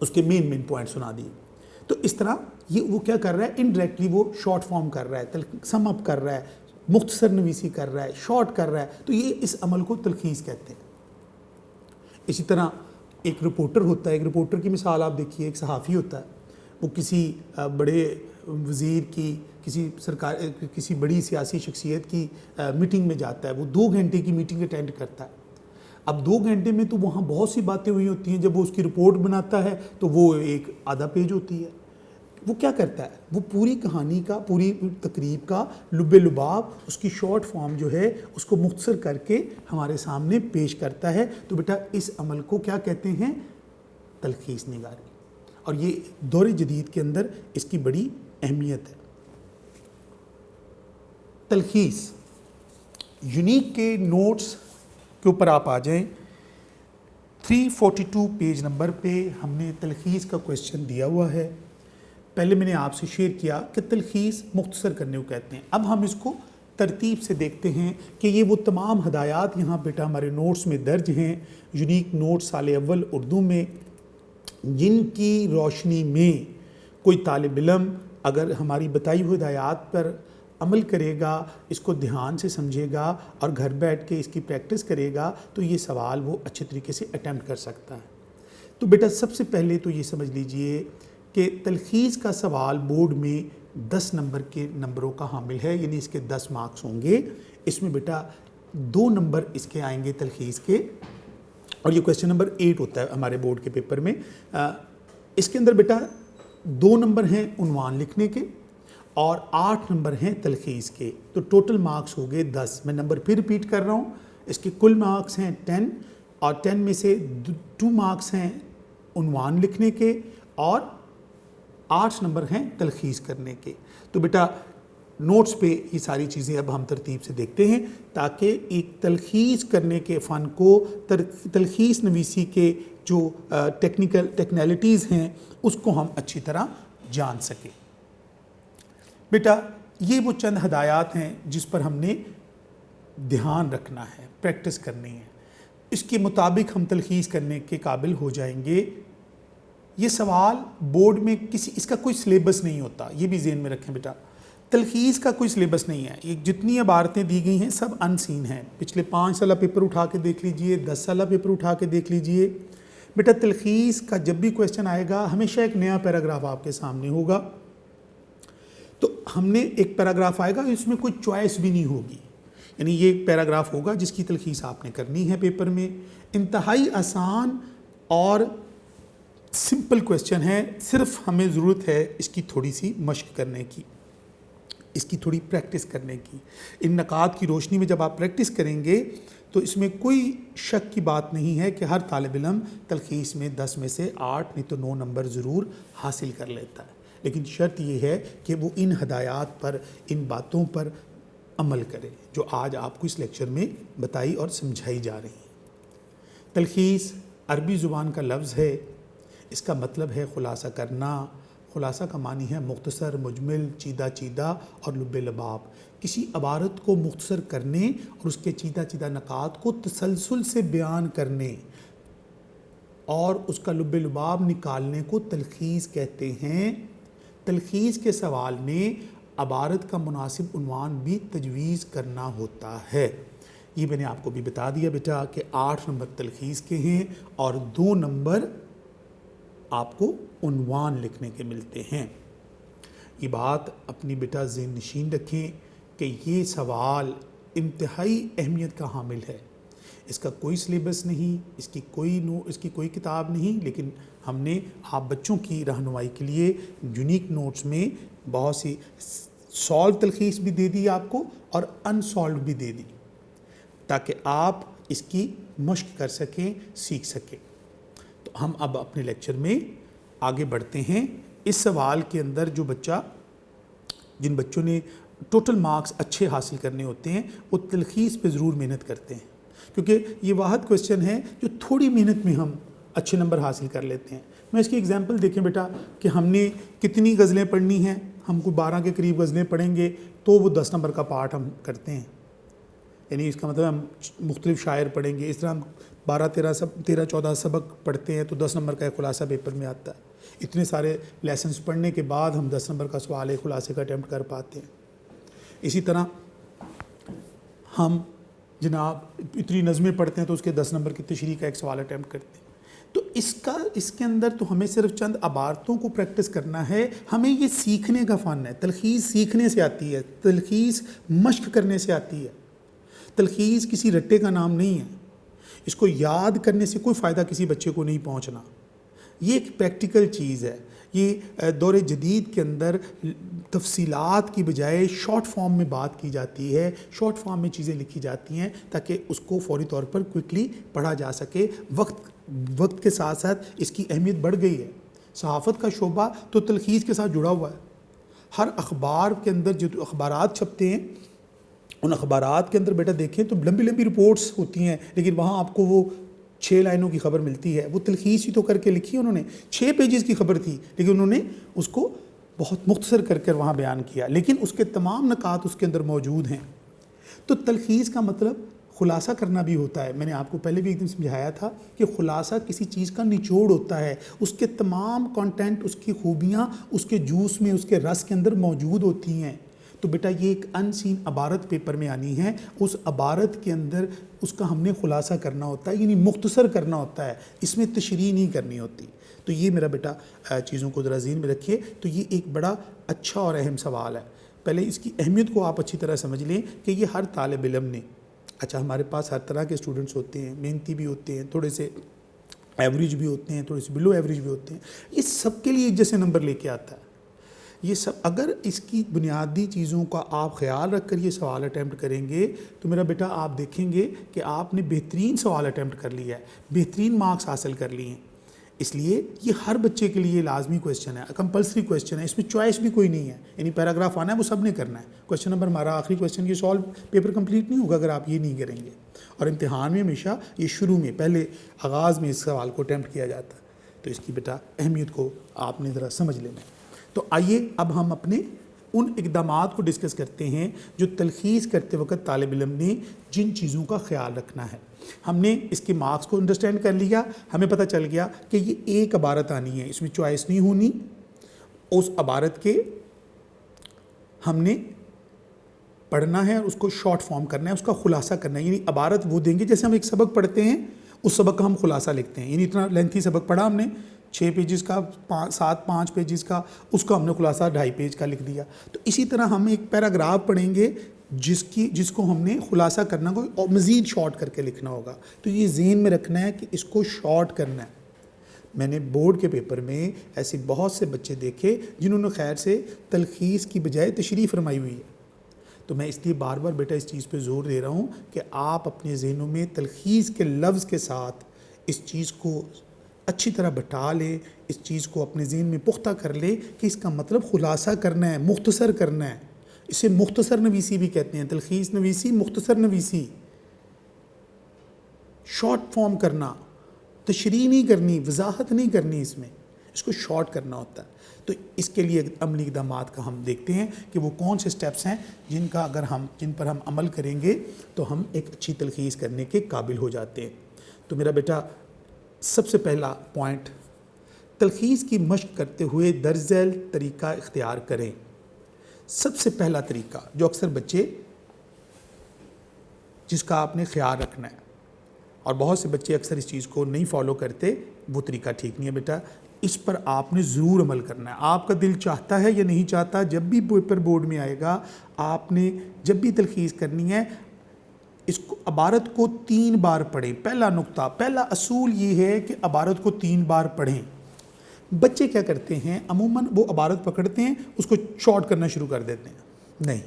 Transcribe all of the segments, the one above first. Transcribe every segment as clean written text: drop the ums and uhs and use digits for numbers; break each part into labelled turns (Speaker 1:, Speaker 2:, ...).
Speaker 1: اس کے main point سنا دیے. تو اس طرح یہ وہ کیا کر رہا ہے, انڈائریکٹلی وہ شارٹ فارم کر رہا ہے, سم اپ کر رہا ہے, مختصر نویسی کر رہا ہے, شارٹ کر رہا ہے. تو یہ اس عمل کو تلخیص کہتے ہیں. اسی طرح ایک رپورٹر ہوتا ہے, ایک رپورٹر کی مثال آپ دیکھیے, ایک صحافی ہوتا ہے, وہ کسی بڑے وزیر کی, کسی بڑی سیاسی شخصیت کی میٹنگ میں جاتا ہے. وہ 2 گھنٹے کی میٹنگ اٹینڈ کرتا ہے. اب 2 گھنٹے میں تو وہاں بہت سی باتیں ہوئی ہوتی ہیں. جب وہ اس کی رپورٹ بناتا ہے تو وہ ایک آدھا پیج ہوتی ہے. وہ کیا کرتا ہے, وہ پوری کہانی کا, پوری تقریب کا لب لباب, اس کی شارٹ فارم جو ہے اس کو مختصر کر کے ہمارے سامنے پیش کرتا ہے. تو بیٹا اس عمل کو کیا کہتے ہیں, تلخیص نگاری. اور یہ دور جدید کے اندر اس کی بڑی اہمیت ہے. تلخیص یونیک کے نوٹس کے اوپر آپ آ جائیں. 342 پیج نمبر پہ ہم نے تلخیص کا کویسچن دیا ہوا ہے. پہلے میں نے آپ سے شیئر کیا کہ تلخیص مختصر کرنے کو کہتے ہیں. اب ہم اس کو ترتیب سے دیکھتے ہیں کہ یہ وہ تمام ہدایات یہاں بیٹا ہمارے نوٹس میں درج ہیں, یونیک نوٹس سال اول اردو میں, جن کی روشنی میں کوئی طالب علم اگر ہماری بتائی ہوئی ہدایات پر عمل کرے گا, اس کو دھیان سے سمجھے گا اور گھر بیٹھ کے اس کی پریکٹس کرے گا, تو یہ سوال وہ اچھے طریقے سے اٹیمپٹ کر سکتا ہے. تو بیٹا سب سے پہلے تو یہ سمجھ لیجئے کہ تلخیص کا سوال بورڈ میں 10 نمبر کے نمبروں کا حامل ہے, یعنی اس کے 10 مارکس ہوں گے. اس میں بیٹا 2 نمبر اس کے آئیں گے تلخیص کے, اور یہ کویسچن نمبر 8 ہوتا ہے ہمارے بورڈ کے پیپر میں. اس کے اندر بیٹا 2 نمبر ہیں عنوان لکھنے کے اور 8 نمبر ہیں تلخیص کے. تو ٹوٹل مارکس ہو گئے 10. میں نمبر پھر ریپیٹ کر رہا ہوں, اس کے کل مارکس ہیں 10, اور 10 میں سے 2 مارکس ہیں عنوان لکھنے کے اور 8 نمبر ہیں تلخیص کرنے کے. تو بیٹا نوٹس پہ یہ ساری چیزیں اب ہم ترتیب سے دیکھتے ہیں, تاکہ ایک تلخیص کرنے کے فن کو, تلخیص نویسی کے جو ٹیکنالٹیز ہیں اس کو ہم اچھی طرح جان سکیں. بیٹا یہ وہ چند ہدایات ہیں جس پر ہم نے دھیان رکھنا ہے, پریکٹس کرنی ہے. اس کے مطابق ہم تلخیص کرنے کے قابل ہو جائیں گے. یہ سوال بورڈ میں اس کا کوئی سلیبس نہیں ہوتا, یہ بھی ذہن میں رکھیں بیٹا. تلخیص کا کوئی سلیبس نہیں ہے. یہ جتنی عبارتیں دی گئی ہیں سب ان سین ہیں. پچھلے 5 سالہ پیپر اٹھا کے دیکھ لیجئے, 10 سالہ پیپر اٹھا کے دیکھ لیجئے. بیٹا تلخیص کا جب بھی کویسچن آئے گا ہمیشہ ایک نیا پیراگراف آپ کے سامنے ہوگا. تو ہم نے ایک پیراگراف آئے گا, اس میں کوئی چوائس بھی نہیں ہوگی, یعنی یہ ایک پیراگراف ہوگا جس کی تلخیص آپ نے کرنی ہے پیپر میں. انتہائی آسان اور سمپل کویسچن ہے, صرف ہمیں ضرورت ہے اس کی تھوڑی سی مشق کرنے کی, اس کی تھوڑی پریکٹس کرنے کی. ان نکات کی روشنی میں جب آپ پریکٹس کریں گے تو اس میں کوئی شک کی بات نہیں ہے کہ ہر طالب علم تلخیص میں 10 میں سے 8 نہیں تو 9 نمبر ضرور حاصل کر لیتا ہے. لیکن شرط یہ ہے کہ وہ ان ہدایات پر, ان باتوں پر عمل کرے جو آج آپ کو اس لیکچر میں بتائی اور سمجھائی جا رہی ہیں. تلخیص عربی زبان کا لفظ ہے, اس کا مطلب ہے خلاصہ کرنا. خلاصہ کا معنی ہے مختصر, مجمل, چیدہ چیدہ اور لب لباب. کسی عبارت کو مختصر کرنے اور اس کے چیدہ چیدہ نکات کو تسلسل سے بیان کرنے اور اس کا لب لباب نکالنے کو تلخیص کہتے ہیں. تلخیص کے سوال میں عبارت کا مناسب عنوان بھی تجویز کرنا ہوتا ہے. یہ میں نے آپ کو بھی بتا دیا بیٹا کہ 8 نمبر تلخیص کے ہیں اور 2 نمبر آپ کو عنوان لکھنے کے ملتے ہیں. یہ بات اپنی بیٹا ذہن نشین رکھیں کہ یہ سوال انتہائی اہمیت کا حامل ہے. اس کا کوئی سلیبس نہیں, اس کی کوئی کتاب نہیں, لیکن ہم نے آپ بچوں کی رہنمائی کے لیے یونیک نوٹس میں بہت سی سالو تلخیص بھی دے دی آپ کو اور ان سالوڈ بھی دے دی, تاکہ آپ اس کی مشق کر سکیں, سیکھ سکیں. تو ہم اب اپنے لیکچر میں آگے بڑھتے ہیں. اس سوال کے اندر جن بچوں نے ٹوٹل مارکس اچھے حاصل کرنے ہوتے ہیں وہ تلخیص پہ ضرور محنت کرتے ہیں, کیونکہ یہ واحد کویسچن ہے جو تھوڑی محنت میں ہم اچھے نمبر حاصل کر لیتے ہیں. میں اس کی ایگزامپل دیکھیں بیٹا کہ ہم نے کتنی غزلیں پڑھنی ہیں. ہم کو 12 کے قریب غزلیں پڑھیں گے تو وہ 10 نمبر کا پارٹ ہم کرتے ہیں, یعنی اس کا مطلب ہم مختلف شاعر پڑھیں گے. اس طرح ہم 13-14 سبق پڑھتے ہیں تو 10 نمبر کا ایک خلاصہ پیپر میں آتا ہے. اتنے سارے لیسنز پڑھنے کے بعد ہم 10 نمبر کا سوال ایک خلاصے کا اٹیمپٹ کر پاتے ہیں. اسی طرح ہم جناب اتنی نظمیں پڑھتے ہیں تو اس کے 10 نمبر کی تشریح کا ایک سوال اٹیمپٹ کرتے ہیں. تو اس کے اندر تو ہمیں صرف چند عبارتوں کو پریکٹس کرنا ہے. ہمیں یہ سیکھنے کا فن ہے. تلخیص سیکھنے سے آتی ہے, تلخیص مشق کرنے سے آتی ہے. تلخیص کسی رٹے کا نام نہیں ہے. اس کو یاد کرنے سے کوئی فائدہ کسی بچے کو نہیں پہنچنا. یہ ایک پریکٹیکل چیز ہے. یہ دور جدید کے اندر تفصیلات کی بجائے شارٹ فارم میں بات کی جاتی ہے, شارٹ فارم میں چیزیں لکھی جاتی ہیں تاکہ اس کو فوری طور پر کوئکلی پڑھا جا سکے. وقت کے ساتھ ساتھ اس کی اہمیت بڑھ گئی ہے. صحافت کا شعبہ تو تلخیص کے ساتھ جڑا ہوا ہے. ہر اخبار کے اندر جو اخبارات چھپتے ہیں ان اخبارات کے اندر بیٹا دیکھیں تو لمبی لمبی رپورٹس ہوتی ہیں, لیکن وہاں آپ کو وہ 6 لائنوں کی خبر ملتی ہے. وہ تلخیص ہی تو کر کے لکھی انہوں نے. 6 پیجز کی خبر تھی لیکن انہوں نے اس کو بہت مختصر کر کر وہاں بیان کیا, لیکن اس کے تمام نکات اس کے اندر موجود ہیں. تو تلخیص کا مطلب خلاصہ کرنا بھی ہوتا ہے. میں نے آپ کو پہلے بھی ایک دن سمجھایا تھا کہ خلاصہ کسی چیز کا نچوڑ ہوتا ہے. اس کے تمام کانٹینٹ, اس کی خوبیاں اس کے جوس میں, اس کے رس کے اندر موجود ہوتی ہیں. تو بیٹا یہ ایک ان سین عبارت پیپر میں آنی ہے. اس عبارت کے اندر اس کا ہم نے خلاصہ کرنا ہوتا ہے, یعنی مختصر کرنا ہوتا ہے. اس میں تشریح نہیں کرنی ہوتی. تو یہ میرا بیٹا چیزوں کو ذرا ذہن میں رکھیے. تو یہ ایک بڑا اچھا اور اہم سوال ہے. پہلے اس کی اہمیت کو آپ اچھی طرح سمجھ لیں کہ یہ ہر طالب علم نے, اچھا ہمارے پاس ہر طرح کے اسٹوڈنٹس ہوتے ہیں, محنتی بھی ہوتے ہیں, تھوڑے سے ایوریج بھی ہوتے ہیں, تھوڑے سے بلو ایوریج بھی ہوتے ہیں. یہ سب کے لیے ایک جیسے نمبر لے کے آتا ہے. یہ سب اگر اس کی بنیادی چیزوں کا آپ خیال رکھ کر یہ سوال اٹیمپٹ کریں گے تو میرا بیٹا آپ دیکھیں گے کہ آپ نے بہترین سوال اٹیمپٹ کر لیا ہے, بہترین مارکس حاصل کر لیے ہیں. اس لیے یہ ہر بچے کے لیے لازمی کویسچن ہے, کمپلسری کویسچن ہے. اس میں چوائس بھی کوئی نہیں ہے, یعنی پیراگراف آنا ہے وہ سب نے کرنا ہے. کویسچن نمبر ہمارا آخری کویسچن کی سالو پیپر کمپلیٹ نہیں ہوگا اگر آپ یہ نہیں کریں گے. اور امتحان میں ہمیشہ یہ شروع میں پہلے آغاز میں اس سوال کو اٹیمپٹ کیا جاتا ہے. تو اس کی بیٹا اہمیت کو آپ نے ذرا سمجھ لینا. تو آئیے اب ہم اپنے ان اقدامات کو ڈسکس کرتے ہیں جو تلخیص کرتے وقت طالب علم نے جن چیزوں کا خیال رکھنا ہے. ہم نے اس کے مارکس کو انڈرسٹینڈ کر لیا. ہمیں پتہ چل گیا کہ یہ ایک عبارت آنی ہے, اس میں چوائس نہیں ہونی. اس عبارت کے ہم نے پڑھنا ہے اور اس کو شارٹ فارم کرنا ہے, اس کا خلاصہ کرنا ہے. یعنی عبارت وہ دیں گے جیسے ہم ایک سبق پڑھتے ہیں, اس سبق کا ہم خلاصہ لکھتے ہیں. یعنی اتنا لینتھی سبق پڑھا ہم نے, 6 پیجز کا, 5 پیجز کا, اس کا ہم نے خلاصہ 2.5 پیج کا لکھ دیا. تو اسی طرح ہم ایک پیراگراف پڑھیں گے جس کو ہم نے خلاصہ کرنا کو اور مزید شارٹ کر کے لکھنا ہوگا. تو یہ ذہن میں رکھنا ہے کہ اس کو شارٹ کرنا ہے. میں نے بورڈ کے پیپر میں ایسے بہت سے بچے دیکھے جنہوں نے خیر سے تلخیص کی بجائے تشریح فرمائی ہوئی ہے. تو میں اس لیے بار بار بیٹا اس چیز پہ زور دے رہا ہوں کہ آپ اپنے ذہنوں میں تلخیص کے لفظ کے ساتھ اس چیز کو اچھی طرح بٹھا لیں, اس چیز کو اپنے ذہن میں پختہ کر لیں کہ اس کا مطلب خلاصہ کرنا ہے, مختصر کرنا ہے. اسے مختصر نویسی بھی کہتے ہیں, تلخیص نویسی, مختصر نویسی. شارٹ فارم کرنا, تشریح نہیں کرنی, وضاحت نہیں کرنی, اس کو شارٹ کرنا ہوتا ہے. تو اس کے لیے عملی اقدامات کا ہم دیکھتے ہیں کہ وہ کون سے سٹیپس ہیں جن پر ہم عمل کریں گے تو ہم ایک اچھی تلخیص کرنے کے قابل ہو جاتے ہیں. تو میرا بیٹا سب سے پہلا پوائنٹ, تلخیص کی مشق کرتے ہوئے درج ذیل طریقہ اختیار کریں. سب سے پہلا طریقہ جو اکثر بچے جس کا آپ نے خیال رکھنا ہے, اور بہت سے بچے اکثر اس چیز کو نہیں فالو کرتے, وہ طریقہ ٹھیک نہیں ہے بیٹا. اس پر آپ نے ضرور عمل کرنا ہے. آپ کا دل چاہتا ہے یا نہیں چاہتا, جب بھی پیپر بورڈ میں آئے گا آپ نے جب بھی تلخیص کرنی ہے اس کو عبارت کو 3 بار پڑھیں. پہلا نقطہ, پہلا اصول یہ ہے کہ عبارت کو 3 بار پڑھیں. بچے کیا کرتے ہیں, عموماً وہ عبارت پکڑتے ہیں, اس کو شارٹ کرنا شروع کر دیتے ہیں. نہیں,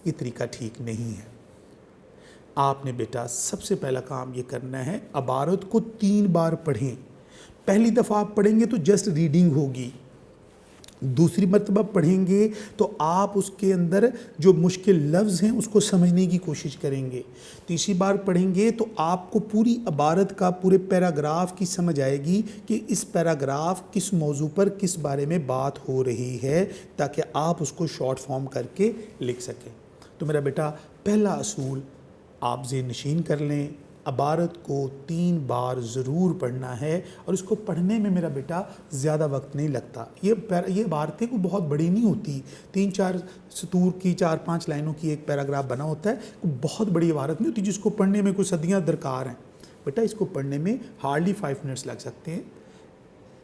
Speaker 1: یہ طریقہ ٹھیک نہیں ہے. آپ نے بیٹا سب سے پہلا کام یہ کرنا ہے, عبارت کو 3 بار پڑھیں. پہلی دفعہ آپ پڑھیں گے تو جسٹ ریڈنگ ہوگی, دوسری مرتبہ پڑھیں گے تو آپ اس کے اندر جو مشکل لفظ ہیں اس کو سمجھنے کی کوشش کریں گے. تیسری بار پڑھیں گے تو آپ کو پوری عبارت کا, پورے پیراگراف کی سمجھ آئے گی کہ اس پیراگراف کس موضوع پر کس بارے میں بات ہو رہی ہے, تاکہ آپ اس کو شارٹ فارم کر کے لکھ سکیں. تو میرا بیٹا پہلا اصول آپ ذہن نشین کر لیں, عبارت کو 3 بار ضرور پڑھنا ہے، اور اس کو پڑھنے میں میرا بیٹا زیادہ وقت نہیں لگتا۔ یہ عبارتیں کوئی بہت بڑی نہیں ہوتی، 3-4 سطور کی 4-5 لائنوں کی ایک پیراگراف بنا ہوتا ہے، کوئی بہت بڑی عبارت نہیں ہوتی جس کو پڑھنے میں کوئی صدیاں درکار ہیں۔ بیٹا اس کو پڑھنے میں ہارڈلی 5 منٹس لگ سکتے ہیں،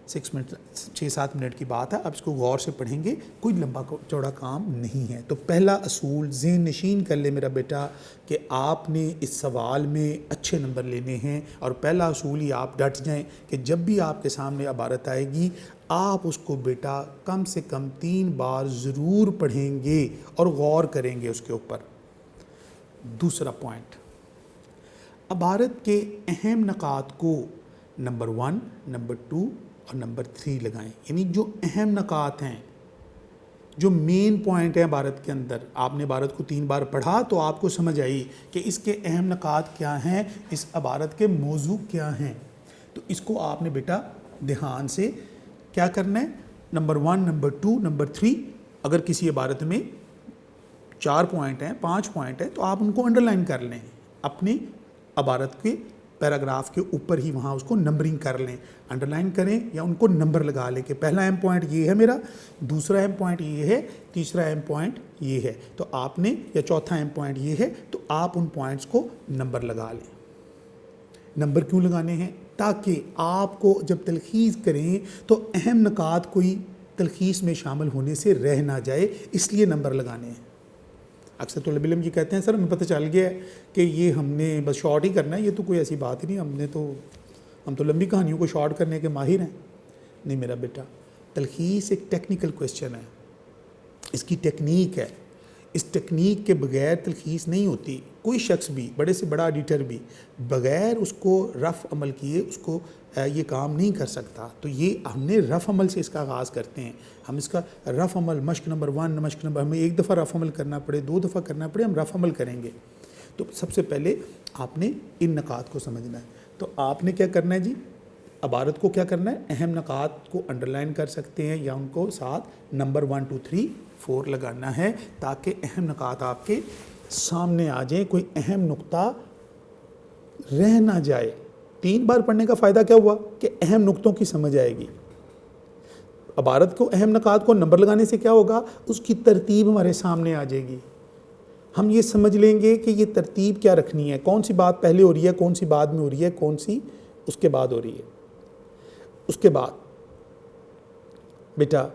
Speaker 1: 6-7 منٹ کی بات ہے۔ اب اس کو غور سے پڑھیں گے، کوئی لمبا چوڑا کام نہیں ہے۔ تو پہلا اصول ذہن نشین کر لے میرا بیٹا کہ آپ نے اس سوال میں اچھے نمبر لینے ہیں، اور پہلا اصول ہی آپ ڈٹ جائیں کہ جب بھی آپ کے سامنے عبارت آئے گی آپ اس کو بیٹا کم سے کم 3 بار ضرور پڑھیں گے اور غور کریں گے اس کے اوپر۔ دوسرا پوائنٹ، عبارت کے اہم نکات کو نمبر 1، نمبر 2 اور نمبر 3 لگائیں، یعنی جو اہم نکات ہیں، جو مین پوائنٹ ہیں عبارت کے اندر۔ آپ نے عبارت کو 3 بار پڑھا تو آپ کو سمجھ آئی کہ اس کے اہم نکات کیا ہیں، اس عبارت کے موضوع کیا ہیں، تو اس کو آپ نے بیٹا دھیان سے کیا کرنا ہے، نمبر 1، نمبر 2، نمبر 3۔ اگر کسی عبارت میں 4 پوائنٹ ہیں، 5 پوائنٹ ہیں، تو آپ ان کو انڈر لائن کر لیں، اپنی عبارت کے پیراگراف کے اوپر ہی وہاں اس کو نمبرنگ کر لیں، انڈر لائن کریں یا ان کو نمبر لگا لیں کہ پہلا اہم پوائنٹ یہ ہے میرا، دوسرا اہم پوائنٹ یہ ہے، تیسرا اہم پوائنٹ یہ ہے، تو آپ نے، یا چوتھا اہم پوائنٹ یہ ہے، تو آپ ان پوائنٹس کو نمبر لگا لیں۔ نمبر کیوں لگانے ہیں؟ تاکہ آپ کو جب تلخیص کریں تو اہم نکات کوئی تلخیص میں شامل ہونے سے رہ نہ جائے، اس لیے نمبر لگانے ہیں۔ اکثر طالب علم یہ کہتے ہیں سر ہمیں پتہ چل گیا ہے کہ یہ ہم نے بس شارٹ ہی کرنا ہے، یہ تو کوئی ایسی بات ہی نہیں، ہم تو لمبی کہانیوں کو شارٹ کرنے کے ماہر ہیں۔ نہیں میرا بیٹا، تلخیص ایک ٹیکنیکل کویسچن ہے، اس کی ٹیکنیک ہے، اس ٹیکنیک کے بغیر تلخیص نہیں ہوتی۔ کوئی شخص بھی، بڑے سے بڑا ایڈیٹر بھی، بغیر اس کو رف عمل کیے اس کو یہ کام نہیں کر سکتا۔ تو یہ ہم نے رف عمل سے اس کا آغاز کرتے ہیں، ہم اس کا رف عمل، مشق نمبر 1، مشق نمبر، ہمیں 1 دفعہ رف عمل کرنا پڑے، 2 دفعہ کرنا پڑے، ہم رف عمل کریں گے۔ تو سب سے پہلے آپ نے ان نکات کو سمجھنا ہے۔ تو آپ نے کیا کرنا ہے جی، عبارت کو کیا کرنا ہے، اہم نکات کو انڈر لائن کر سکتے ہیں یا ان کو ساتھ نمبر 1 2 3 4 لگانا ہے، تاکہ اہم نکات آپ کے سامنے آ جائیں، کوئی اہم نقطہ رہ نہ جائے۔ 3 بار پڑھنے کا فائدہ کیا ہوا کہ اہم نقطوں کی سمجھ آئے گی۔ عبارت کو، اہم نکات کو نمبر لگانے سے کیا ہوگا، اس کی ترتیب ہمارے سامنے آ جائے گی، ہم یہ سمجھ لیں گے کہ یہ ترتیب کیا رکھنی ہے، کون سی بات پہلے ہو رہی ہے، کون سی بعد میں ہو رہی ہے، کون سی اس کے بعد ہو رہی ہے۔ اس کے بعد بیٹا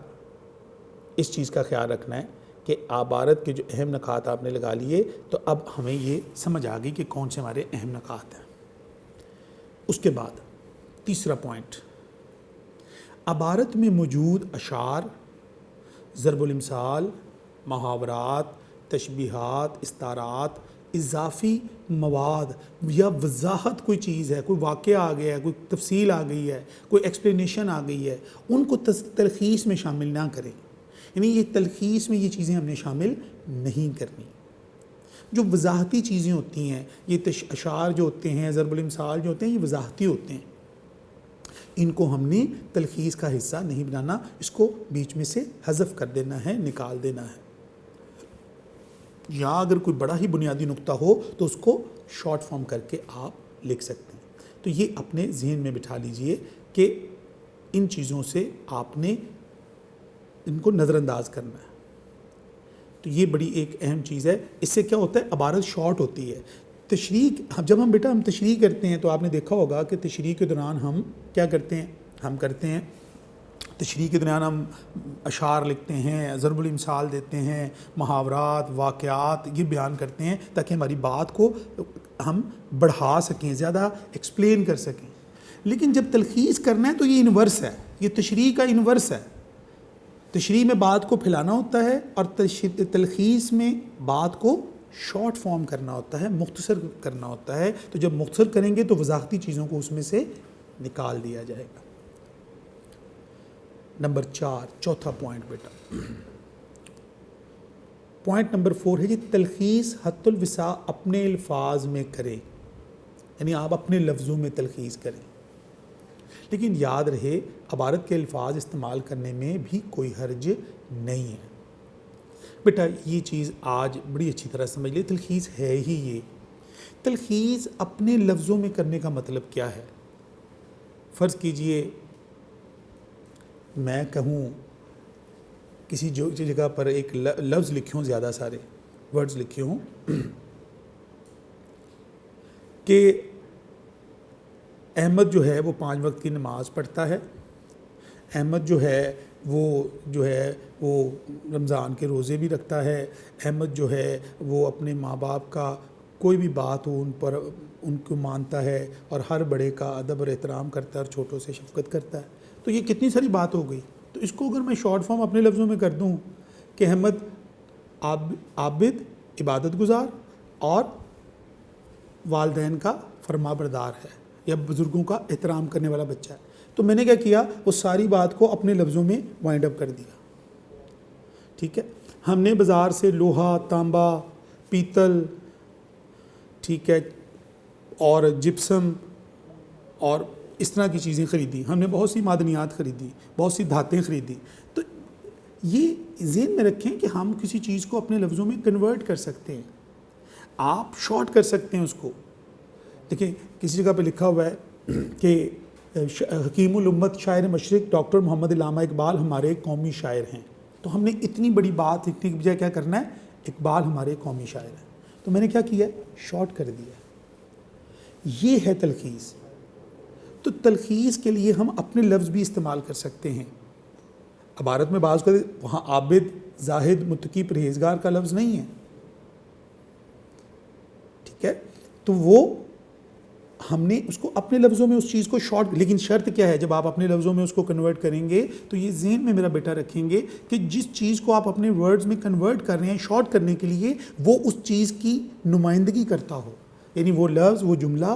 Speaker 1: اس چیز کا خیال رکھنا ہے کہ عبارت کے جو اہم نکات آپ نے لگا لیے، تو اب ہمیں یہ سمجھ آ گئی کہ کون سے ہمارے اہم نکات ہیں۔ اس کے بعد تیسرا پوائنٹ، عبارت میں موجود اشعار، ضرب الامثال، محاورات، تشبیہات، استعارات، اضافی مواد یا وضاحت کوئی چیز ہے، کوئی واقعہ آ گیا ہے، کوئی تفصیل آ گئی ہے، کوئی ایکسپلینیشن آ گئی ہے، ان کو تلخیص میں شامل نہ کریں، یعنی یہ تلخیص میں یہ چیزیں ہم نے شامل نہیں کرنی۔ جو وضاحتی چیزیں ہوتی ہیں، یہ اشعار جو ہوتے ہیں، ضرب الامثال جو ہوتے ہیں، یہ وضاحتی ہوتے ہیں، ان کو ہم نے تلخیص کا حصہ نہیں بنانا، اس کو بیچ میں سے حذف کر دینا ہے، نکال دینا ہے، یا اگر کوئی بڑا ہی بنیادی نقطہ ہو تو اس کو شارٹ فارم کر کے آپ لکھ سکتے ہیں۔ تو یہ اپنے ذہن میں بٹھا لیجئے کہ ان چیزوں سے آپ نے ان کو نظر انداز کرنا ہے۔ تو یہ بڑی ایک اہم چیز ہے، اس سے کیا ہوتا ہے، عبارت شارٹ ہوتی ہے۔ تشریح، جب ہم تشریح کرتے ہیں تو آپ نے دیکھا ہوگا کہ تشریح کے دوران ہم کیا کرتے ہیں، تشریح کے دوران ہم اشعار لکھتے ہیں، ضرب الامثال دیتے ہیں، محاورات، واقعات یہ بیان کرتے ہیں تاکہ ہماری بات کو ہم بڑھا سکیں، زیادہ ایکسپلین کر سکیں۔ لیکن جب تلخیص کرنا ہے تو یہ انورس ہے، یہ تشریح کا انورس ہے۔ تشریح میں بات کو پھیلانا ہوتا ہے اور تلخیص میں بات کو شارٹ فارم کرنا ہوتا ہے، مختصر کرنا ہوتا ہے۔ تو جب مختصر کریں گے تو وضاحتی چیزوں کو اس میں سے نکال دیا جائے گا۔ نمبر 4، چوتھا پوائنٹ بیٹا، پوائنٹ نمبر 4 ہے جی، تلخیص حد الوسع اپنے الفاظ میں کریں، یعنی آپ اپنے لفظوں میں تلخیص کریں، لیکن یاد رہے عبارت کے الفاظ استعمال کرنے میں بھی کوئی حرج نہیں ہے۔ بیٹا یہ چیز آج بڑی اچھی طرح سمجھ لیں، تلخیص ہے ہی یہ تلخیص اپنے لفظوں میں کرنے کا مطلب کیا ہے؟ فرض کیجئے میں کہوں کسی جگہ پر ایک لفظ لکھے ہوں، زیادہ سارے ورڈز لکھے ہوں کہ احمد جو ہے وہ 5 وقت کی نماز پڑھتا ہے، احمد جو ہے وہ رمضان کے روزے بھی رکھتا ہے، احمد جو ہے وہ اپنے ماں باپ کا کوئی بھی بات ہو ان کو مانتا ہے، اور ہر بڑے کا ادب اور احترام کرتا ہے اور چھوٹوں سے شفقت کرتا ہے۔ تو یہ کتنی ساری بات ہو گئی۔ تو اس کو اگر میں شارٹ فارم اپنے لفظوں میں کر دوں کہ احمد عابد، عبادت گزار اور والدین کا فرما بردار ہے، یا بزرگوں کا احترام کرنے والا بچہ ہے، تو میں نے کیا کیا، وہ ساری بات کو اپنے لفظوں میں وائنڈ اپ کر دیا۔ ٹھیک ہے، ہم نے بازار سے لوہا، تانبا، پیتل، ٹھیک ہے، اور جپسم اور اس طرح کی چیزیں خریدی، ہم نے بہت سی معدنیات خریدی، بہت سی دھاتیں خریدی۔ تو یہ ذہن میں رکھیں کہ ہم کسی چیز کو اپنے لفظوں میں کنورٹ کر سکتے ہیں، آپ شارٹ کر سکتے ہیں اس کو۔ دیکھیں کسی جگہ پہ لکھا ہوا ہے کہ حکیم الامت شاعر مشرق ڈاکٹر محمد علامہ اقبال ہمارے قومی شاعر ہیں۔ تو ہم نے اتنی بڑی بات لکھنے کی بجائے کیا کرنا ہے، اقبال ہمارے قومی شاعر ہیں، تو میں نے کیا کیا، شارٹ کر دیا۔ یہ ہے تلخیص۔ تو تلخیص کے لیے ہم اپنے لفظ بھی استعمال کر سکتے ہیں۔ عبارت میں بعض کا وہاں عابد، زاہد، متقی، پرہیزگار کا لفظ نہیں ہے، ٹھیک ہے، تو وہ ہم نے اس کو اپنے لفظوں میں اس چیز کو شارٹ، لیکن شرط کیا ہے، جب آپ اپنے لفظوں میں اس کو کنورٹ کریں گے تو یہ ذہن میں میرا بیٹا رکھیں گے کہ جس چیز کو آپ اپنے ورڈز میں کنورٹ کر رہے ہیں شارٹ کرنے کے لیے، وہ اس چیز کی نمائندگی کرتا ہو، یعنی وہ لفظ، وہ جملہ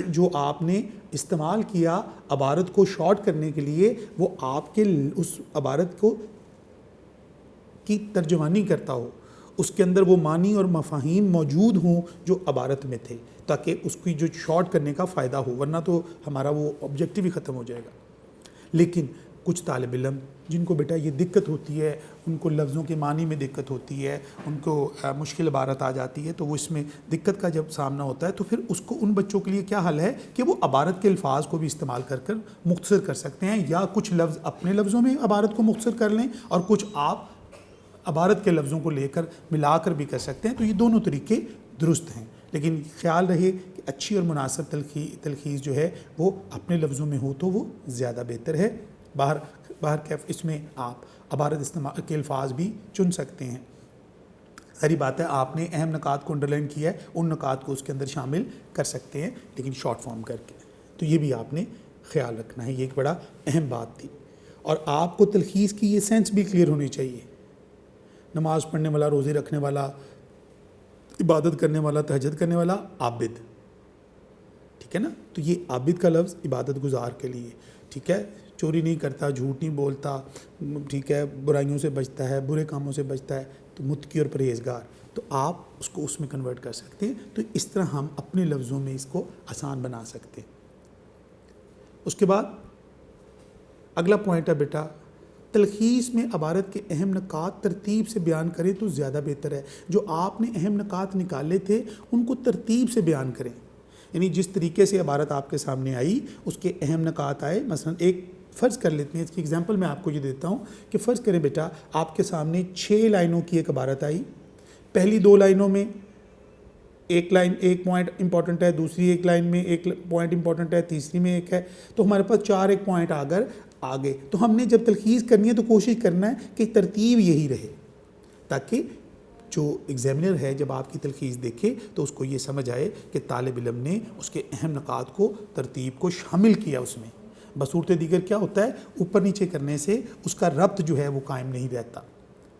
Speaker 1: جو آپ نے استعمال کیا عبارت کو شارٹ کرنے کے لیے، وہ آپ کے اس عبارت کو کی ترجمانی کرتا ہو، اس کے اندر وہ معنی اور مفاہیم موجود ہوں جو عبارت میں تھے، تاکہ اس کی جو شارٹ کرنے کا فائدہ ہو، ورنہ تو ہمارا وہ آبجیکٹیو ہی ختم ہو جائے گا۔ لیکن کچھ طالب علم جن کو بیٹا یہ دقت ہوتی ہے، ان کو لفظوں کے معنی میں دقت ہوتی ہے، ان کو مشکل عبارت آ جاتی ہے، تو وہ اس میں دقت کا جب سامنا ہوتا ہے تو پھر اس کو ان بچوں کے لیے کیا حل ہے کہ وہ عبارت کے الفاظ کو بھی استعمال کر مختصر کر سکتے ہیں، یا کچھ لفظ اپنے لفظوں میں عبارت کو مختصر کر لیں اور کچھ آپ عبارت کے لفظوں کو لے کر ملا کر بھی کر سکتے ہیں۔ تو یہ دونوں طریقے درست ہیں، لیکن خیال رہے کہ اچھی اور مناسب تلخیص جو ہے وہ اپنے لفظوں میں ہو تو وہ زیادہ بہتر ہے۔ باہر کیف اس میں آپ عبارت استعمال کے الفاظ بھی چن سکتے ہیں۔ ساری بات ہے، آپ نے اہم نکات کو انڈرلائن کیا ہے، ان نکات کو اس کے اندر شامل کر سکتے ہیں، لیکن شارٹ فارم کر کے۔ تو یہ بھی آپ نے خیال رکھنا ہے، یہ ایک بڑا اہم بات تھی۔ اور آپ کو تلخیص کی یہ سینس بھی کلیئر ہونی چاہیے۔ نماز پڑھنے والا، روزے رکھنے والا، عبادت کرنے والا، تہجد کرنے والا، عابد، ٹھیک ہے نا، تو یہ عابد کا لفظ عبادت گزار کے لیے، ٹھیک ہے، چوری نہیں کرتا، جھوٹ نہیں بولتا، ٹھیک ہے، برائیوں سے بچتا ہے، برے کاموں سے بچتا ہے، تو متقی اور پرہیزگار، تو آپ اس کو اس میں کنورٹ کر سکتے ہیں۔ تو اس طرح ہم اپنے لفظوں میں اس کو آسان بنا سکتے ہیں۔ اس کے بعد اگلا پوائنٹ ہے بیٹا، تلخیص میں عبارت کے اہم نکات ترتیب سے بیان کریں تو زیادہ بہتر ہے۔ جو آپ نے اہم نکات نکالے تھے ان کو ترتیب سے بیان کریں، یعنی جس طریقے سے عبارت آپ کے سامنے آئی اس کے اہم نکات آئے۔ مثلا ایک فرض کر لیتے ہیں، اس کی ایگزامپل میں آپ کو یہ دیتا ہوں کہ فرض کریں بیٹا آپ کے سامنے 6 لائنوں کی ایک عبارت آئی، پہلی 2 لائنوں میں ایک پوائنٹ امپورٹنٹ ہے، دوسری ایک لائن میں ایک پوائنٹ امپورٹنٹ ہے، تیسری میں ایک ہے، تو ہمارے پاس 4 ایک پوائنٹ آگے۔ تو ہم نے جب تلخیص کرنی ہے تو کوشش کرنا ہے کہ ترتیب یہی رہے، تاکہ جو ایگزامینر ہے جب آپ کی تلخیص دیکھے تو اس کو یہ سمجھ آئے کہ طالب علم نے اس کے اہم نکات کو، ترتیب کو شامل کیا اس میں۔ بصورت دیگر کیا ہوتا ہے، اوپر نیچے کرنے سے اس کا ربط جو ہے وہ قائم نہیں رہتا۔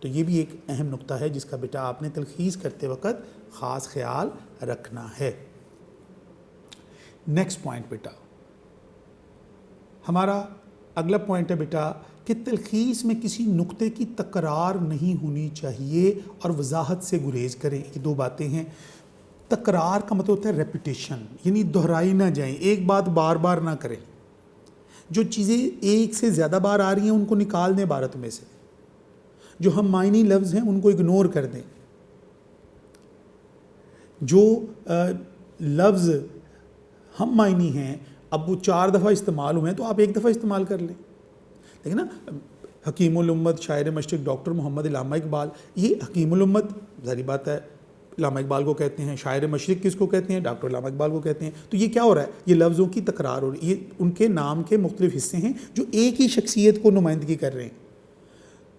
Speaker 1: تو یہ بھی ایک اہم نقطہ ہے جس کا بیٹا آپ نے تلخیص کرتے وقت خاص خیال رکھنا ہے۔ نیکسٹ پوائنٹ بیٹا، ہمارا اگلا پوائنٹ ہے بیٹا کہ تلخیص میں کسی نقطے کی تکرار نہیں ہونی چاہیے اور وضاحت سے گریز کریں۔ یہ 2 باتیں ہیں۔ تکرار کا مطلب ہوتا ہے ریپیٹیشن، یعنی دہرائی نہ جائیں، ایک بات بار بار نہ کریں۔ جو چیزیں ایک سے زیادہ بار آ رہی ہیں ان کو نکال دیں عبارت میں سے، جو ہم معنی لفظ ہیں ان کو اگنور کر دیں، جو لفظ ہم معنی ہیں، اب وہ 4 دفعہ استعمال ہوئے ہیں تو آپ 1 دفعہ استعمال کر لیں. لیکن نا حکیم الامت شاعر مشرق ڈاکٹر محمد علامہ اقبال، یہ حکیم الامت ظاہری بات ہے علامہ اقبال کو کہتے ہیں، شاعر مشرق کس کو کہتے ہیں؟ ڈاکٹر علامہ اقبال کو کہتے ہیں. تو یہ کیا ہو رہا ہے؟ یہ لفظوں کی تکرار ہو رہی ہے، یہ ان کے نام کے مختلف حصے ہیں جو ایک ہی شخصیت کو نمائندگی کر رہے ہیں.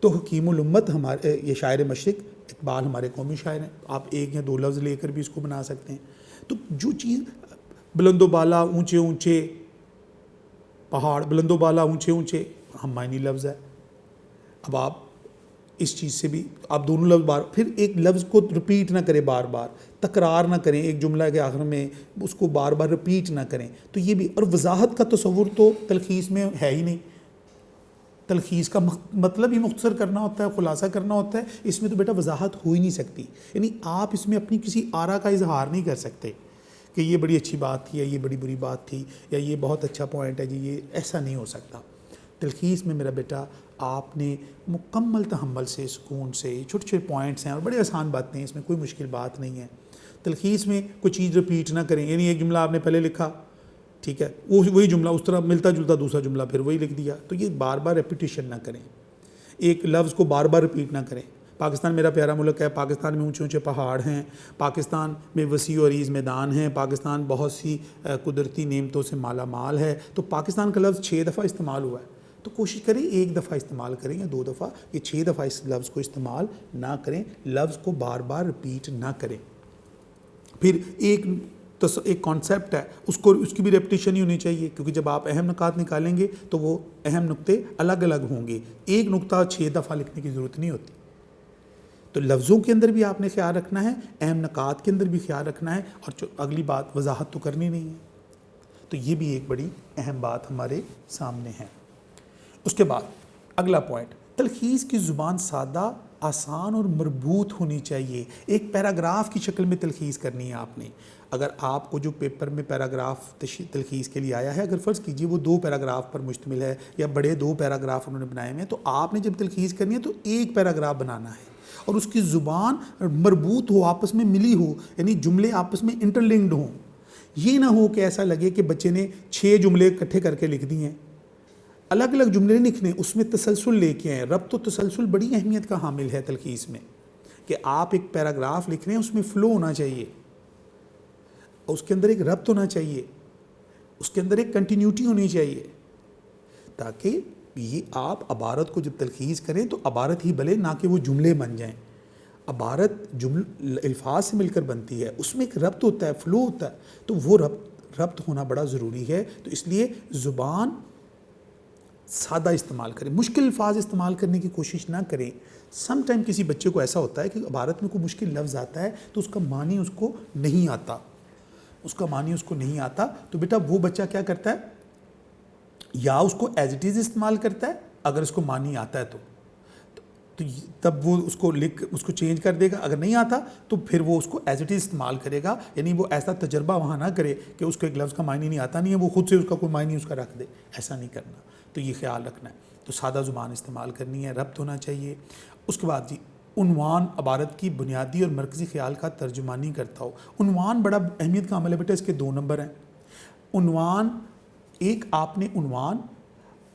Speaker 1: تو حکیم الامت ہمارے یہ شاعر مشرق اقبال ہمارے قومی شاعر ہیں. آپ 1 یا 2 لفظ لے کر بھی اس کو بنا سکتے ہیں. تو جو چیز بلند و بالا اونچے اونچے پہاڑ، بلند و بالا اونچے اونچے ہم معنی لفظ ہے. اب آپ اس چیز سے بھی آپ دونوں لفظ بار پھر ایک لفظ کو رپیٹ نہ کریں، بار بار تکرار نہ کریں، ایک جملہ کے آخر میں اس کو بار بار رپیٹ نہ کریں. تو یہ بھی، اور وضاحت کا تصور تو تلخیص میں ہے ہی نہیں. تلخیص کا مطلب ہی مختصر کرنا ہوتا ہے، خلاصہ کرنا ہوتا ہے. اس میں تو بیٹا وضاحت ہو ہی نہیں سکتی. یعنی آپ اس میں اپنی کسی آرا کا اظہار نہیں کر سکتے کہ یہ بڑی اچھی بات تھی یا یہ بڑی بری بات تھی یا یہ بہت اچھا پوائنٹ ہے جی، یہ ایسا نہیں ہو سکتا. تلخیص میں میرا بیٹا آپ نے مکمل تحمل سے، سکون سے، چھوٹے چھوٹے پوائنٹس ہیں اور بڑے آسان باتیں ہیں، اس میں کوئی مشکل بات نہیں ہے. تلخیص میں کوئی چیز رپیٹ نہ کریں. یعنی ایک جملہ آپ نے پہلے لکھا، ٹھیک ہے، وہی جملہ اس طرح ملتا جلتا دوسرا جملہ پھر وہی لکھ دیا. تو یہ بار بار ریپیٹیشن نہ کریں، ایک لفظ کو بار بار رپیٹ نہ کریں. پاکستان میرا پیارا ملک ہے، پاکستان میں اونچے اونچے پہاڑ ہیں، پاکستان میں وسیع و عریض میدان ہیں، پاکستان بہت سی قدرتی نعمتوں سے مالا مال ہے. تو پاکستان کا لفظ 6 دفعہ استعمال ہوا ہے، تو کوشش کریں 1 دفعہ استعمال کریں یا 2 دفعہ، یہ 6 دفعہ اس لفظ کو استعمال نہ کریں. لفظ کو بار بار رپیٹ نہ کریں. پھر ایک کانسیپٹ ہے، اس کی بھی ریپٹیشن ہی ہونی چاہیے، کیونکہ جب آپ اہم نکات نکالیں گے تو وہ اہم نقطے الگ الگ ہوں گے. ایک نقطہ 6 دفعہ لکھنے کی ضرورت نہیں ہوتی. تو لفظوں کے اندر بھی آپ نے خیال رکھنا ہے، اہم نکات کے اندر بھی خیال رکھنا ہے، اور اگلی بات وضاحت تو کرنی نہیں ہے. تو یہ بھی ایک بڑی اہم بات ہمارے سامنے ہے. اس کے بعد اگلا پوائنٹ، تلخیص کی زبان سادہ، آسان اور مربوط ہونی چاہیے. ایک پیراگراف کی شکل میں تلخیص کرنی ہے آپ نے. اگر آپ کو جو پیپر میں پیراگراف تلخیص کے لیے آیا ہے، اگر فرض کیجئے وہ 2 پیراگراف پر مشتمل ہے یا بڑے 2 پیراگراف انہوں نے بنائے ہوئے ہیں، تو آپ نے جب تلخیص کرنی ہے تو 1 پیراگراف بنانا ہے اور اس کی زبان مربوط ہو، آپس میں ملی ہو، یعنی جملے آپس میں انٹرلنکڈ ہوں. یہ نہ ہو کہ ایسا لگے کہ بچے نے 6 جملے اکٹھے کر کے لکھ دیے ہیں. الگ الگ جملے لکھنے، اس میں تسلسل لے کے آئیں. ربط و تسلسل بڑی اہمیت کا حامل ہے تلخیص میں، کہ آپ ایک پیراگراف لکھ رہے ہیں، اس میں فلو ہونا چاہیے، اس کے اندر ایک ربط ہونا چاہیے، اس کے اندر ایک کنٹینیوٹی ہونی چاہیے، تاکہ یہ آپ عبارت کو جب تلخیص کریں تو عبارت ہی بنے، نہ کہ وہ جملے بن جائیں. عبارت الفاظ سے مل کر بنتی ہے، اس میں ایک ربط ہوتا ہے، فلو ہوتا ہے. تو وہ ربط ہونا بڑا ضروری ہے. تو اس لیے زبان سادہ استعمال کریں، مشکل الفاظ استعمال کرنے کی کوشش نہ کریں. سم ٹائم کسی بچے کو ایسا ہوتا ہے کہ عبارت میں کوئی مشکل لفظ آتا ہے تو اس کا معنی اس کو نہیں آتا، تو بیٹا وہ بچہ کیا کرتا ہے، یا اس کو ایز اٹ از استعمال کرتا ہے اگر اس کو معنی آتا ہے تو تب وہ اس کو چینج کر دے گا. اگر نہیں آتا تو پھر وہ اس کو ایز اٹ از استعمال کرے گا. یعنی وہ ایسا تجربہ وہاں نہ کرے کہ اس کو ایک لفظ کا معنی نہیں آتا نہیں ہے، وہ خود سے اس کا کوئی معنی اس کا رکھ دے. ایسا نہیں کرنا. تو یہ خیال رکھنا ہے. تو سادہ زبان استعمال کرنی ہے، ربط ہونا چاہیے. اس کے بعد عنوان عبارت کی بنیادی اور مرکزی خیال کا ترجمانی کرتا ہو. عنوان بڑا اہمیت کا عمل ہے بیٹا. اس کے 2 نمبر ہیں. عنوان، ایک آپ نے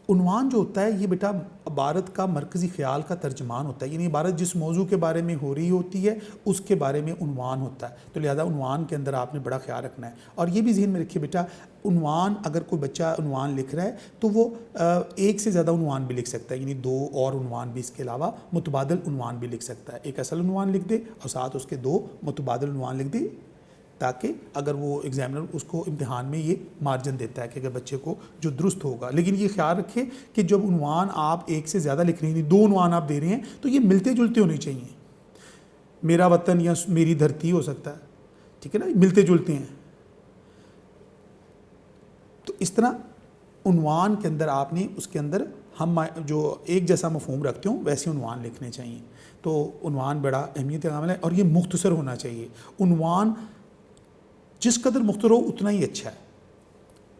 Speaker 1: عنوان جو ہوتا ہے یہ بیٹا عبارت کا مرکزی خیال کا ترجمان ہوتا ہے. یعنی عبارت جس موضوع کے بارے میں ہو رہی ہوتی ہے اس کے بارے میں عنوان ہوتا ہے. تو لہذا عنوان کے اندر آپ نے بڑا خیال رکھنا ہے. اور یہ بھی ذہن میں رکھیے بیٹا، عنوان اگر کوئی بچہ عنوان لکھ رہا ہے تو وہ 1 سے زیادہ عنوان بھی لکھ سکتا ہے. یعنی 2 اور عنوان بھی اس کے علاوہ متبادل عنوان بھی لکھ سکتا ہے. ایک اصل عنوان لکھ دے اور ساتھ اس کے 2 متبادل عنوان لکھ دے، تاکہ اگر وہ ایگزامنر اس کو امتحان میں یہ مارجن دیتا ہے کہ اگر بچے کو جو درست ہوگا. لیکن یہ خیال رکھیں کہ جب عنوان آپ 1 سے زیادہ لکھ رہے ہیں، 2 عنوان آپ دے رہے ہیں، تو یہ ملتے جلتے ہونے چاہیے. میرا وطن یا میری دھرتی ہو سکتا ہے، ٹھیک ہے نا، ملتے جلتے ہیں. تو اس طرح عنوان کے اندر آپ نے اس کے اندر ہم جو ایک جیسا مفہوم رکھتے ہوں ویسے عنوان لکھنے چاہیے. تو عنوان بڑا اہمیت کا عامل ہے اور یہ مختصر ہونا چاہیے. عنوان جس قدر مختصر ہو اتنا ہی اچھا ہے.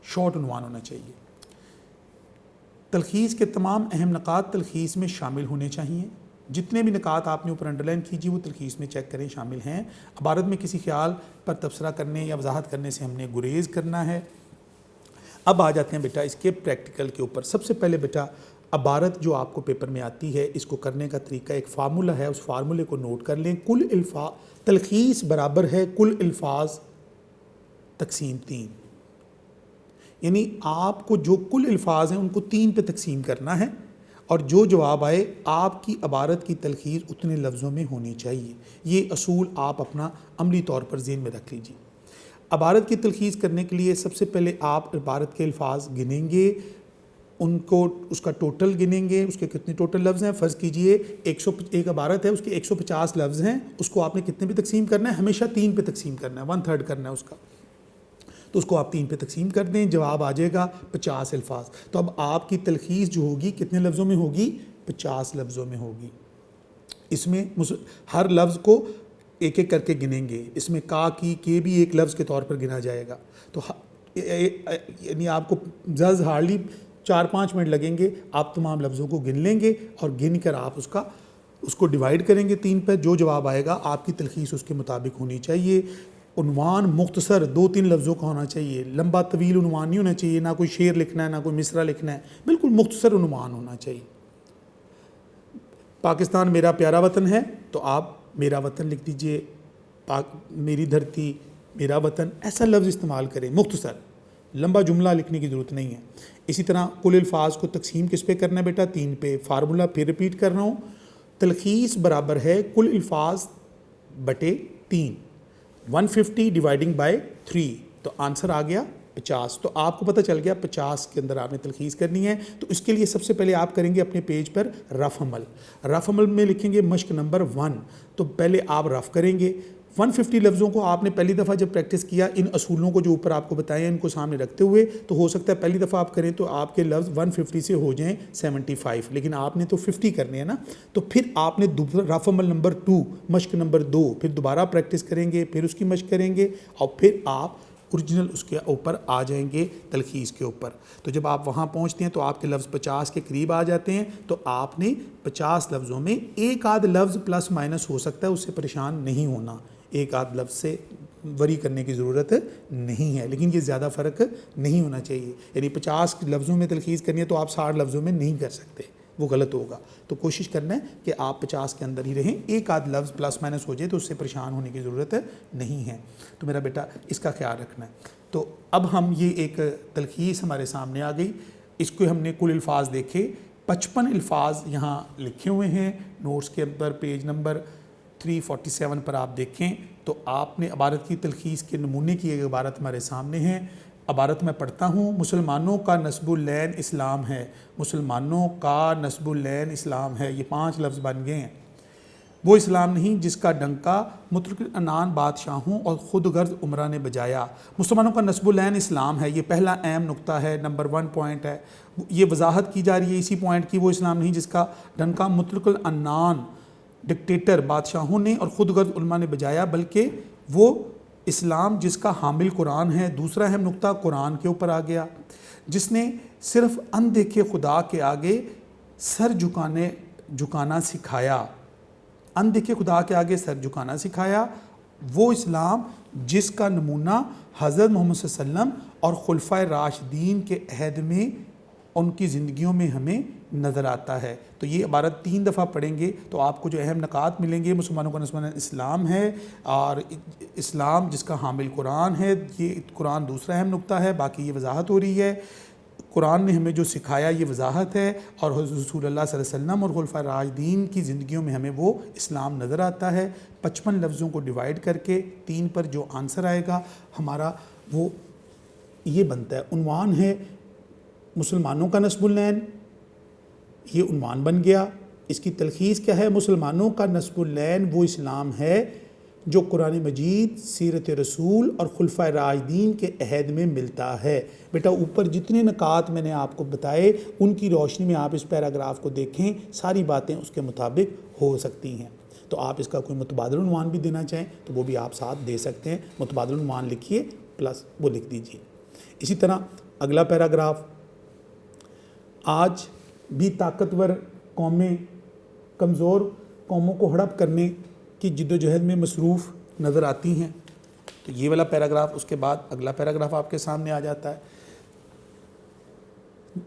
Speaker 1: شارٹ عنوان ہونا چاہیے. تلخیص کے تمام اہم نکات تلخیص میں شامل ہونے چاہیے. جتنے بھی نکات آپ نے اوپر انڈرلائن کیجیے وہ تلخیص میں چیک کریں شامل ہیں. عبارت میں کسی خیال پر تبصرہ کرنے یا وضاحت کرنے سے ہم نے گریز کرنا ہے. اب آ جاتے ہیں بیٹا اس کے پریکٹیکل کے اوپر. سب سے پہلے بیٹا عبارت جو آپ کو پیپر میں آتی ہے اس کو کرنے کا طریقہ ایک فارمولا ہے, اس فارمولے کو نوٹ کر لیں. کل الفاظ تلخیص برابر ہے کل الفاظ تقسیم 3. یعنی آپ کو جو کل الفاظ ہیں ان کو 3 پہ تقسیم کرنا ہے اور جو جواب آئے آپ کی عبارت کی تلخیص اتنے لفظوں میں ہونی چاہیے. یہ اصول آپ اپنا عملی طور پر ذہن میں رکھ لیجیے. عبارت کی تلخیص کرنے کے لیے سب سے پہلے آپ عبارت کے الفاظ گنیں گے, ان کو اس کا ٹوٹل گنیں گے, اس کے کتنے ٹوٹل لفظ ہیں. فرض کیجئے ایک عبارت ہے, اس کے 150 لفظ ہیں, اس کو آپ نے کتنے پہ تقسیم کرنا ہے؟ ہمیشہ 3 پہ تقسیم کرنا ہے, 1/3 کرنا ہے اس کا. تو اس کو آپ 3 پہ تقسیم کر دیں, جواب آ جائے گا 50 الفاظ. تو اب آپ کی تلخیص جو ہوگی کتنے لفظوں میں ہوگی؟ 50 لفظوں میں ہوگی. اس میں ہر لفظ کو ایک ایک کر کے گنیں گے. اس میں کا کی کے بھی ایک لفظ کے طور پر گنا جائے گا. تو یعنی آپ کو ہارڈلی 4-5 منٹ لگیں گے, آپ تمام لفظوں کو گن لیں گے اور گن کر آپ اس کو ڈیوائیڈ کریں گے 3 پہ. جو جواب آئے گا آپ کی تلخیص اس کے مطابق ہونی چاہیے. عنوان مختصر 2-3 لفظوں کا ہونا چاہیے, لمبا طویل عنوان نہیں ہونا چاہیے, نہ کوئی شعر لکھنا ہے نہ کوئی مصرع لکھنا ہے, بالکل مختصر عنوان ہونا چاہیے. پاکستان میرا پیارا وطن ہے تو آپ میرا وطن لکھ دیجئے, میری دھرتی, میرا وطن, ایسا لفظ استعمال کریں مختصر, لمبا جملہ لکھنے کی ضرورت نہیں ہے. اسی طرح کل الفاظ کو تقسیم کس پہ کرنا ہے بیٹا؟ 3 پہ. فارمولا پھر رپیٹ کر رہا ہوں, تلخیص برابر ہے کل الفاظ بٹے 3, 150 ڈیوائڈنگ بائی 3, تو آنسر آ گیا 50. تو آپ کو پتہ چل گیا 50 کے اندر آپ نے تلخیص کرنی ہے. تو اس کے لیے سب سے پہلے آپ کریں گے اپنے پیج پر رف عمل. رف عمل میں لکھیں گے مشق نمبر 1. تو پہلے آپ رف کریں گے 150 لفظوں کو. آپ نے پہلی دفعہ جب پریکٹس کیا ان اصولوں کو جو اوپر آپ کو بتائے ہیں ان کو سامنے رکھتے ہوئے, تو ہو سکتا ہے پہلی دفعہ آپ کریں تو آپ کے لفظ 150 سے ہو جائیں 75, لیکن آپ نے تو 50 کرنے ہیں نا. تو پھر آپ نے رف عمل نمبر 2 مشق نمبر 2 پھر دوبارہ پریکٹس کریں گے, پھر اس کی مشق کریں گے اور پھر آپ اوریجنل اس کے اوپر آ جائیں گے تلخیص کے اوپر. تو جب آپ وہاں پہنچتے ہیں تو آپ کے لفظ 50 کے قریب آ جاتے ہیں. تو آپ نے 50 لفظوں میں ایک آدھ لفظ پلس مائنس ہو سکتا ہے, اس سے پریشان نہیں ہونا, ایک آدھ لفظ سے وری کرنے کی ضرورت نہیں ہے, لیکن یہ زیادہ فرق نہیں ہونا چاہیے. یعنی 50 لفظوں میں تلخیص کرنی ہے تو آپ 60 لفظوں میں نہیں کر سکتے, وہ غلط ہوگا. تو کوشش کرنا ہے کہ آپ 50 کے اندر ہی رہیں, ایک آدھ لفظ پلس مائنس ہو جائے تو اس سے پریشان ہونے کی ضرورت نہیں ہے. تو میرا بیٹا اس کا خیال رکھنا ہے. تو اب ہم یہ ایک تلخیص ہمارے سامنے آ گئی, اس کو ہم نے کل الفاظ دیکھے, 55 الفاظ یہاں لکھے ہوئے ہیں نوٹس کے اندر. پیج نمبر 347 پر آپ دیکھیں تو آپ نے عبارت کی تلخیص کے نمونے کی ایک عبارت ہمارے سامنے ہے. عبارت میں پڑھتا ہوں, مسلمانوں کا نسب العین اسلام ہے. مسلمانوں کا نسب العین اسلام ہے, یہ 5 لفظ بن گئے ہیں. وہ اسلام نہیں جس کا ڈنکا مطلق العنان بادشاہوں اور خود غرض عمرہ نے بجایا. مسلمانوں کا نسب العین اسلام ہے, یہ پہلا اہم نقطہ ہے, نمبر 1 پوائنٹ ہے. یہ وضاحت کی جا رہی ہے اسی پوائنٹ کی, وہ اسلام نہیں جس کا ڈنکا مطلق العنان ڈکٹیٹر بادشاہوں نے اور خود غرض علماء نے بجایا, بلکہ وہ اسلام جس کا حامل قرآن ہے. دوسرا اہم نقطہ قرآن کے اوپر آ گیا, جس نے صرف اندیکھے خدا کے آگے سر جھکانا سکھایا. اندیکھے خدا کے آگے سر جھکانا سکھایا. وہ اسلام جس کا نمونہ حضرت محمد صلی اللہ علیہ وسلم اور خلفائے راشدین کے عہد میں ان کی زندگیوں میں ہمیں نظر آتا ہے. تو یہ عبارت 3 دفعہ پڑھیں گے تو آپ کو جو اہم نکات ملیں گے, مسلمانوں کا نسب العین اسلام ہے اور اسلام جس کا حامل قرآن ہے, یہ قرآن دوسرا اہم نقطہ ہے. باقی یہ وضاحت ہو رہی ہے, قرآن نے ہمیں جو سکھایا یہ وضاحت ہے, اور حضرت رسول اللہ صلی اللہ علیہ وسلم اور خلفائے راشدین کی زندگیوں میں ہمیں وہ اسلام نظر آتا ہے. 55 لفظوں کو ڈیوائیڈ کر کے 3 پر جو آنسر آئے گا ہمارا وہ یہ بنتا ہے. عنوان ہے مسلمانوں کا نسب العین, یہ عنوان بن گیا. اس کی تلخیص کیا ہے؟ مسلمانوں کا نسب العین وہ اسلام ہے جو قرآن مجید, سیرت رسول اور خلفائے راشدین کے عہد میں ملتا ہے. بیٹا اوپر جتنے نکات میں نے آپ کو بتائے ان کی روشنی میں آپ اس پیراگراف کو دیکھیں, ساری باتیں اس کے مطابق ہو سکتی ہیں. تو آپ اس کا کوئی متبادل عنوان بھی دینا چاہیں تو وہ بھی آپ ساتھ دے سکتے ہیں. متبادل عنوان لکھیے پلس وہ لکھ دیجیے. اسی طرح اگلا پیراگراف, آج بھی طاقتور قومیں کمزور قوموں کو ہڑپ کرنے کی جد و جہد میں مصروف نظر آتی ہیں. تو یہ والا پیراگراف، اس کے بعد اگلا پیراگراف آپ کے سامنے آ جاتا ہے.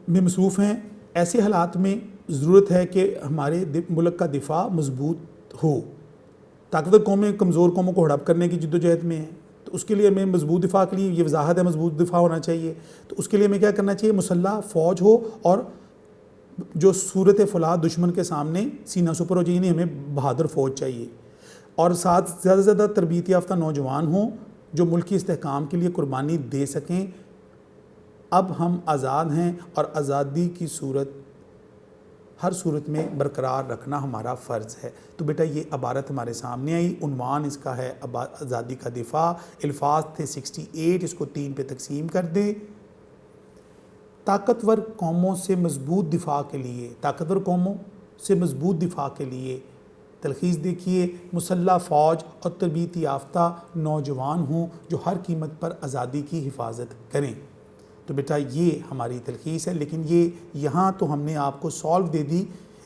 Speaker 1: میں مصروف ہیں. ایسے حالات میں ضرورت ہے کہ ہمارے ملک کا دفاع مضبوط ہو. طاقتور قومیں کمزور قوموں کو ہڑپ کرنے کی جد و جہد میں ہیں، تو اس کے لیے ہمیں مضبوط دفاع کے لیے، یہ وضاحت ہے، مضبوط دفاع ہونا چاہیے. تو اس کے لیے ہمیں کیا کرنا چاہیے؟ مسلح فوج ہو اور جو صورت فلاح دشمن کے سامنے سینہ سپر ہو جائے. یعنی ہمیں بہادر فوج چاہیے، اور ساتھ زیادہ سے زیادہ تربیت یافتہ نوجوان ہوں جو ملکی استحکام کے لیے قربانی دے سکیں. اب ہم آزاد ہیں اور آزادی کی صورت ہر صورت میں برقرار رکھنا ہمارا فرض ہے. تو بیٹا یہ عبارت ہمارے سامنے آئی. عنوان اس کا ہے آزادی کا دفاع. الفاظ تھے 68. اس کو 3 پہ تقسیم کر دیں. طاقتور قوموں سے مضبوط دفاع کے لیے، طاقتور قوموں سے مضبوط دفاع کے لیے تلخیص دیکھیے: مسلح فوج اور تربیت یافتہ نوجوان ہوں جو ہر قیمت پر آزادی کی حفاظت کریں. تو بیٹا یہ ہماری تلخیص ہے، لیکن یہ یہاں تو ہم نے آپ کو سالو دے دی.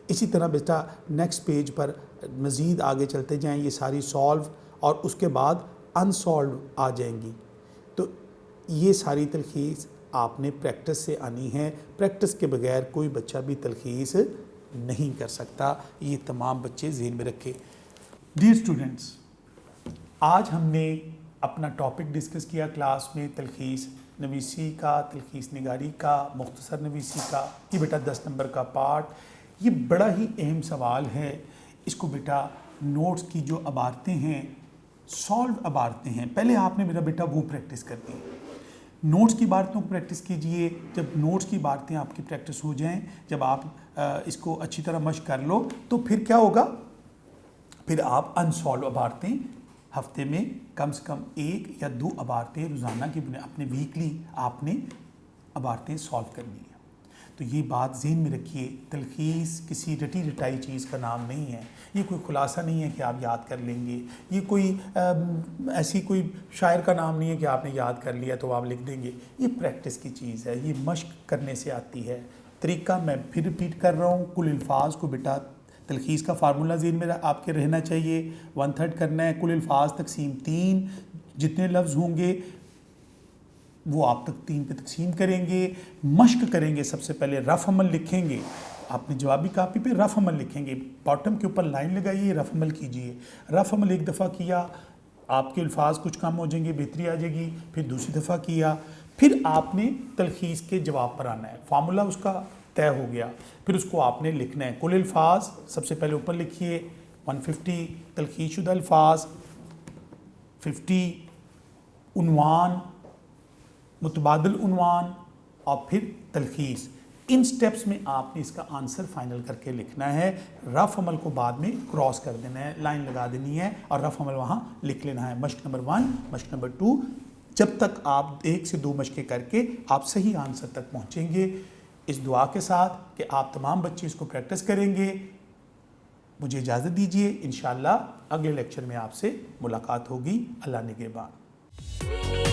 Speaker 1: اسی طرح بیٹا نیکسٹ پیج پر مزید آگے چلتے جائیں، یہ ساری سالو اور اس کے بعد انسالو آ جائیں گی. تو یہ ساری تلخیص آپ نے پریکٹس سے آنی ہے. پریکٹس کے بغیر کوئی بچہ بھی تلخیص نہیں کر سکتا. یہ تمام بچے ذہن میں رکھے. ڈیئر اسٹوڈنٹس، آج ہم نے اپنا ٹاپک ڈسکس کیا کلاس میں تلخیص نویسی کا، تلخیص نگاری کا، مختصر نویسی کا. یہ بیٹا 10 نمبر کا پارٹ. یہ بڑا ہی اہم سوال ہے. اس کو بیٹا نوٹس کی جو عبارتیں ہیں، سالو عبارتیں ہیں، پہلے آپ نے میرا بیٹا وہ پریکٹس کر دی. نوٹس کی عبارتوں کو پریکٹس کیجئے. جب نوٹس کی عبارتیں آپ کی پریکٹس ہو جائیں، جب آپ اس کو اچھی طرح مشق کر لو، تو پھر کیا ہوگا؟ پھر آپ انسالو عبارتیں ہفتے میں کم سے کم 1 یا 2 عبارتیں روزانہ کی اپنے ویکلی آپ نے عبارتیں سالو کرنی ہیں. تو یہ بات ذہن میں رکھیے. تلخیص کسی رٹی رٹائی چیز کا نام نہیں ہے. یہ کوئی خلاصہ نہیں ہے کہ آپ یاد کر لیں گے. یہ کوئی ایسی کوئی شاعر کا نام نہیں ہے کہ آپ نے یاد کر لیا تو آپ لکھ دیں گے. یہ پریکٹس کی چیز ہے. یہ مشق کرنے سے آتی ہے. طریقہ میں پھر ریپیٹ کر رہا ہوں. کل الفاظ کو بیٹا تلخیص کا فارمولہ ذہن میں آپ کے رہنا چاہیے. 1/3 کرنا ہے. کل الفاظ تقسیم 3. جتنے لفظ ہوں گے وہ آپ تک 3 پہ تقسیم کریں گے. مشق کریں گے. سب سے پہلے رف عمل لکھیں گے. آپ نے جوابی کاپی پہ رف عمل لکھیں گے. باٹم کے اوپر لائن لگائیے، رف عمل کیجئے. رف عمل 1 دفعہ کیا، آپ کے الفاظ کچھ کم ہو جائیں گے، بہتری آ جائے گی. پھر دوسری دفعہ کیا، پھر آپ نے تلخیص کے جواب پر آنا ہے. فارمولہ اس کا طے ہو گیا. پھر اس کو آپ نے لکھنا ہے. کل الفاظ سب سے پہلے اوپر لکھیے 150 تلخیص شدہ الفاظ، 50 عنوان، متبادل عنوان، اور پھر تلخیص. ان سٹیپس میں آپ نے اس کا آنسر فائنل کر کے لکھنا ہے. رف عمل کو بعد میں کراس کر دینا ہے، لائن لگا دینی ہے اور رف عمل وہاں لکھ لینا ہے. مشق نمبر 1، مشق نمبر 2. جب تک آپ 1 سے 2 مشقیں کر کے آپ صحیح آنسر تک پہنچیں گے. اس دعا کے ساتھ کہ آپ تمام بچے اس کو پریکٹس کریں گے، مجھے اجازت دیجیے. انشاءاللہ اگلے لیکچر میں آپ سے ملاقات ہوگی. اللہ نگہبان.